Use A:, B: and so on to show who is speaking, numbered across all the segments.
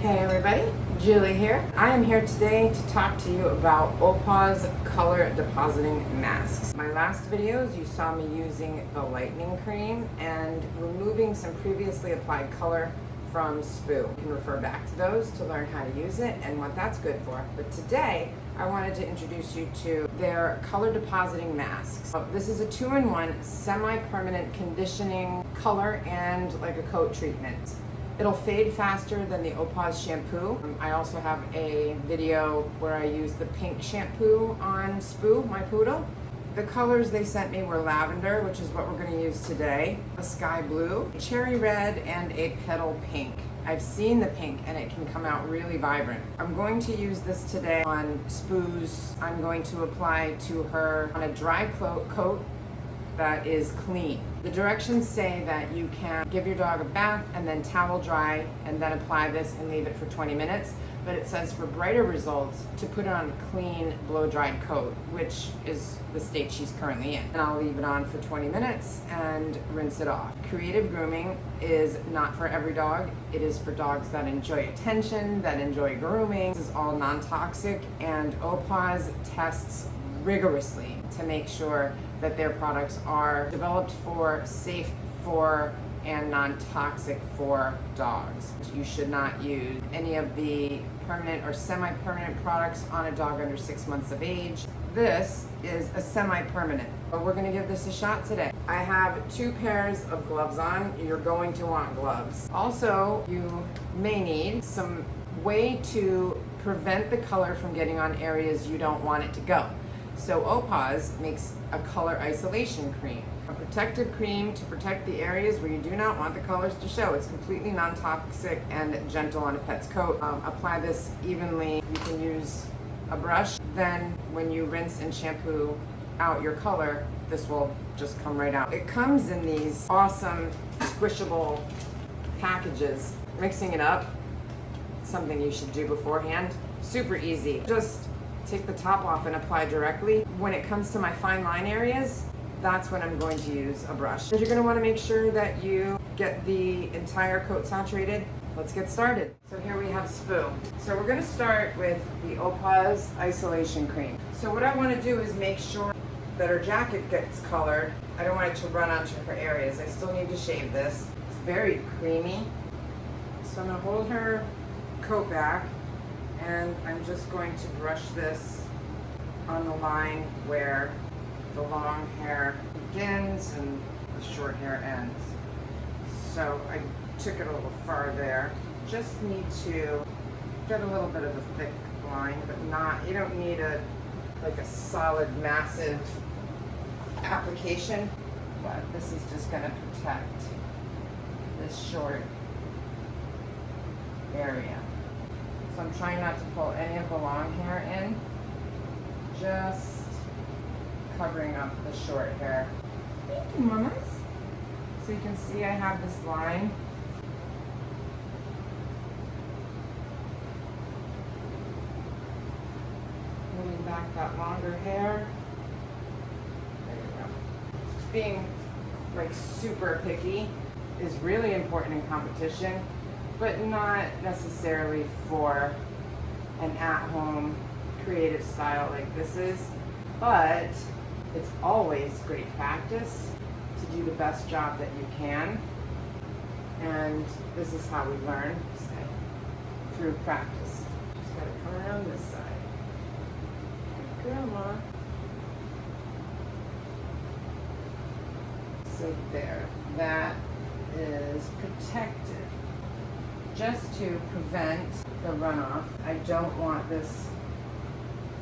A: Hey everybody, Jilly here. I am here today to talk to you about Opawz color depositing masks. My last videos you saw me using the Lightening cream and removing some previously applied color from Spoo. You can refer back to those to learn how to use it and what that's good for. But today I wanted to introduce you to their color depositing masks. So this is a 2-in-1 semi-permanent conditioning color and like a coat treatment. It'll fade faster than the Opawz shampoo. I also have a video where I use the pink shampoo on Spoo, my poodle. The colors they sent me were lavender, which is what we're going to use today, a sky blue, cherry red, and a petal pink. I've seen the pink and it can come out really vibrant. I'm going to use this today on Spoo's. I'm going to apply to her on a dry coat that is clean. The directions say that you can give your dog a bath and then towel dry and then apply this and leave it for 20 minutes. But it says for brighter results to put it on a clean blow-dried coat, which is the state she's currently in. And I'll leave it on for 20 minutes and rinse it off. Creative grooming is not for every dog. It is for dogs that enjoy attention, that enjoy grooming. This is all non-toxic, and Opawz tests rigorously to make sure that their products are developed for, safe for, and non-toxic for dogs. You should not use any of the permanent or semi-permanent products on a dog under 6 months of age. This is a semi-permanent, but we're gonna give this a shot today. I have 2 pairs of gloves on. You're going to want gloves. Also, you may need some way to prevent the color from getting on areas you don't want it to go. So Opawz makes a color isolation cream, a protective cream to protect the areas where you do not want the colors to show. It's completely non-toxic and gentle on a pet's coat. Apply this evenly. You can use a brush. Then when you rinse and shampoo out your color, this will just come right out. It comes in these awesome squishable packages. Mixing it up, something you should do beforehand. Super easy. Just take the top off and apply directly. When it comes to my fine line areas, that's when I'm going to use a brush. You're going to want to make sure that you get the entire coat saturated. Let's get started. So here we have Spoo. So we're going to start with the Opawz isolation cream. So what I want to do is make sure that her jacket gets colored. I don't want it to run onto her areas. I still need to shave this. It's very creamy. So I'm going to hold her coat back, and I'm just going to brush this on the line where the long hair begins and the short hair ends. So I took it a little far there. Just need to get a little bit of a thick line, but not, you don't need like a solid, massive application, but this is just gonna protect this short area. So I'm trying not to pull any of the long hair in, just covering up the short hair. Thank you, mamas. So you can see I have this line. Moving back that longer hair. There you go. Being like super picky is really important in competition, but not necessarily for an at-home creative style like this is. But it's always great practice to do the best job that you can. And this is how we learn, through practice. Just gotta come around this side. Good girl, Ma. So there, that is protected. Just to prevent the runoff, I don't want this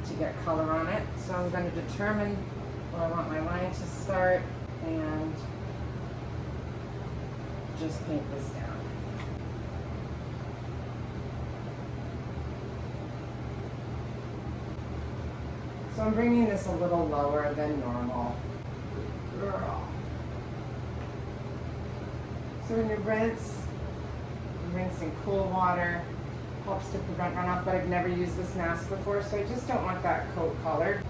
A: to get color on it, so I'm going to determine where I want my line to start and just paint this down. So I'm bringing this a little lower than normal. Good girl. So when you rinse in cool water, helps to prevent runoff, but I've never used this mask before, so I just don't want that coat colored.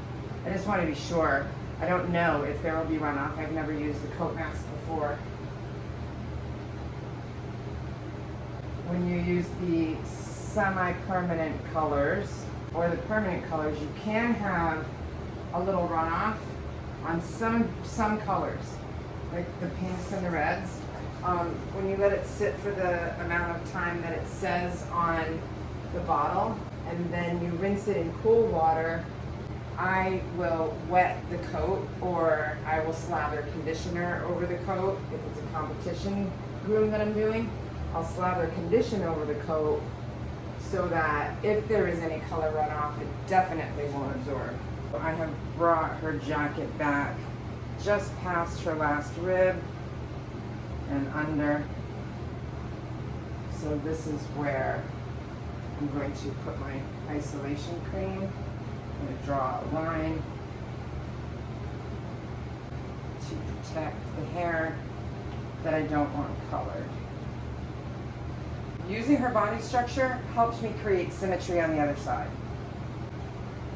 A: I just want to be sure. I don't know if there will be runoff. I've never used the coat mask before. When you use the semi-permanent colors or the permanent colors, you can have a little runoff on some colors, like the pinks and the reds. When you let it sit for the amount of time that it says on the bottle, and then you rinse it in cool water, I will wet the coat, or I will slather conditioner over the coat. If it's a competition groom that I'm doing, I'll slather condition over the coat so that if there is any color runoff, it definitely won't absorb. I have brought her jacket back just past her last rib and under. So this is where I'm going to put my isolation cream. I'm going to draw a line to protect the hair that I don't want colored. Using her body structure helps me create symmetry on the other side.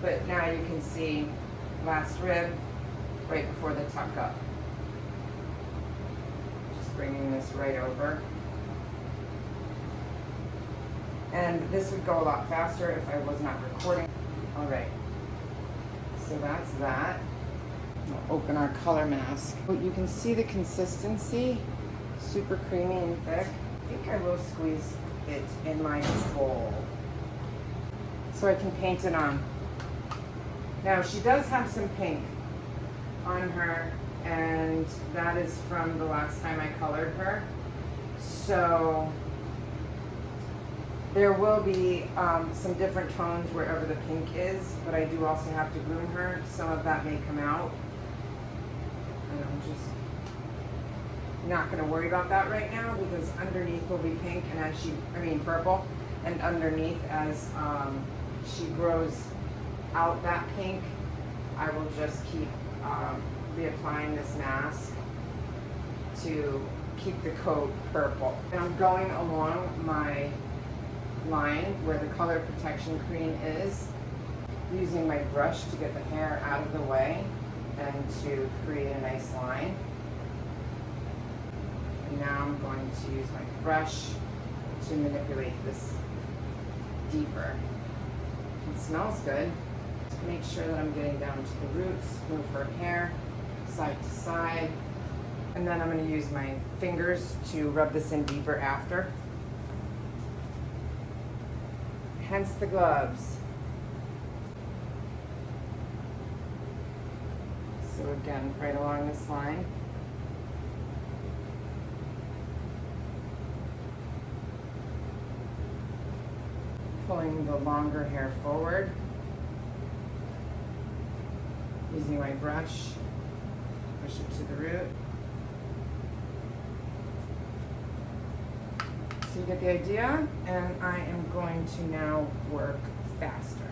A: But now you can see last rib right before the tuck up. Just bringing this right over. And this would go a lot faster if I was not recording. All right, so that's that. We'll open our color mask. You can see the consistency, super creamy and thick. I think I will squeeze it in my bowl so I can paint it on. Now she does have some pink on her, and that is from the last time I colored her. So there will be some different tones wherever the pink is, but I do also have to groom her. Some of that may come out. And I'm just not gonna worry about that right now, because underneath will be pink, and as purple, and underneath as she grows out that pink, I will just keep reapplying this mask to keep the coat purple. And I'm going along my line where the color protection cream is, using my brush to get the hair out of the way and to create a nice line. And now I'm going to use my brush to manipulate this deeper. It smells good. To make sure that I'm getting down to the roots, move her hair side to side. And then I'm going to use my fingers to rub this in deeper after. Hence the gloves. So again, right along this line. Pulling the longer hair forward. Using my brush, push it to the root. So you get the idea, and I am going to now work faster.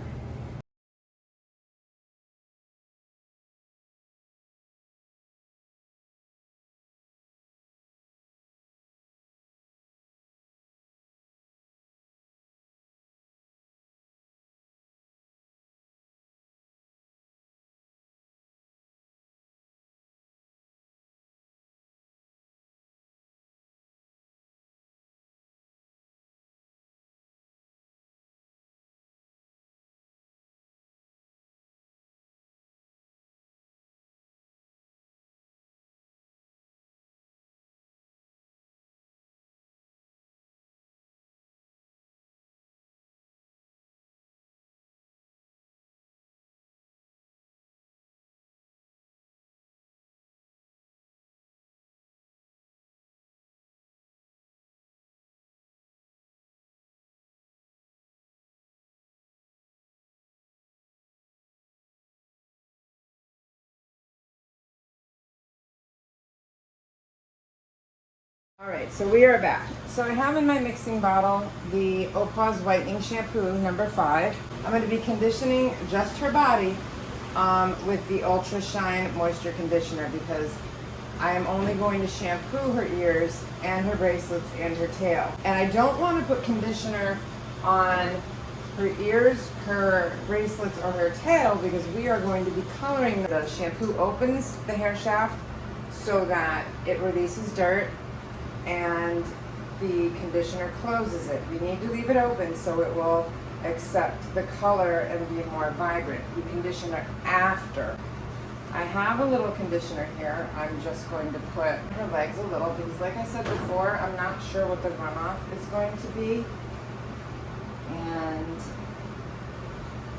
A: All right, so we are back. So I have in my mixing bottle the Opawz Whitening Shampoo number 5. I'm going to be conditioning just her body with the Ultra Shine Moisture Conditioner, because I am only going to shampoo her ears and her bracelets and her tail. And I don't want to put conditioner on her ears, her bracelets, or her tail, because we are going to be coloring. The shampoo opens the hair shaft so that it releases dirt and the conditioner closes it. You need to leave it open so it will accept the color and be more vibrant. You condition it after. I have a little conditioner here. I'm just going to put her legs a little because, like I said before, I'm not sure what the runoff is going to be. And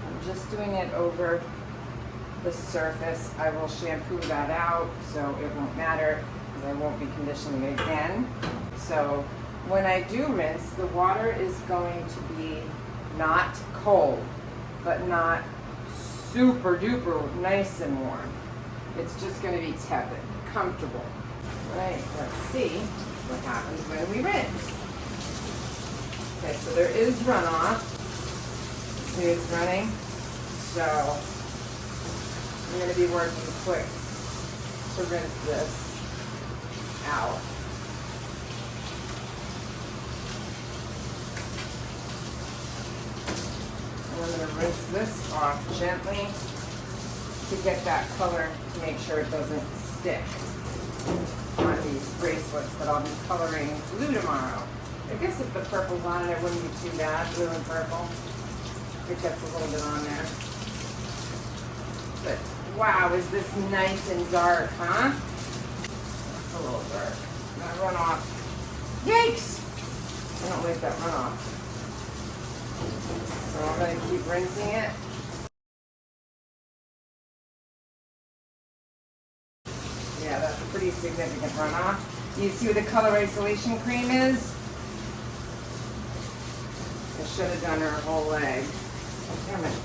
A: I'm just doing it over the surface. I will shampoo that out so it won't matter because I won't be conditioning it again. So when I do rinse, the water is going to be not cold, but not super duper nice and warm. It's just going to be tepid, comfortable. Right, let's see what happens when we rinse. Okay, so there is runoff. See, it's running. So I'm going to be working quick to rinse this out. And I'm going to rinse this off gently to get that color to make sure it doesn't stick on these bracelets that I'll be coloring blue tomorrow. I guess if the purple's on it, it wouldn't be too bad, blue and purple. It gets a little bit on there. But wow, is this nice and dark, huh? It's a little dark. That runoff. Yikes! I don't like that runoff. So I'm going to keep rinsing it. Yeah, that's a pretty significant runoff. You see what the color isolation cream is? I should have done her whole leg. Oh, damn it.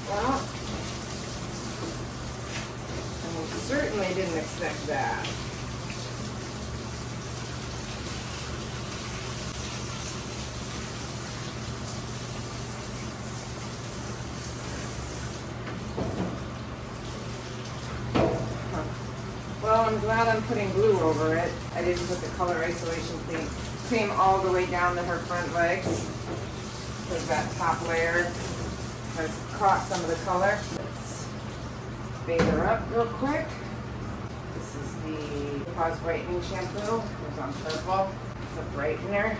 A: Well, I certainly didn't expect that. Well, I'm glad I'm putting glue over it. I didn't put the color isolation cream all the way down to her front legs because that top layer has caught some of the color. Let's bathe her up real quick. This is the Opawz Whitening Shampoo. It goes on purple. It's a brightener.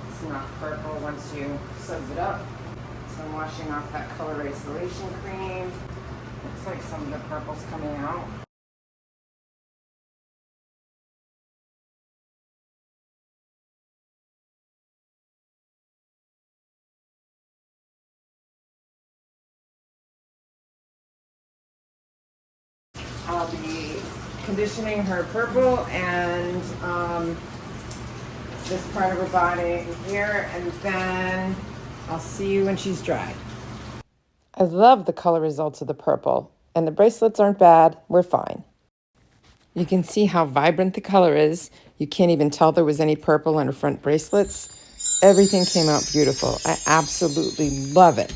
A: It's not purple once you suds it up. So I'm washing off that color isolation cream. Looks like some of the purple's coming out. I'll be conditioning her purple and this part of her body here, and then I'll see you when she's dry. I love the color results of the purple, and the bracelets aren't bad. We're fine. You can see how vibrant the color is. You can't even tell there was any purple on her front bracelets. Everything came out beautiful. I absolutely love it.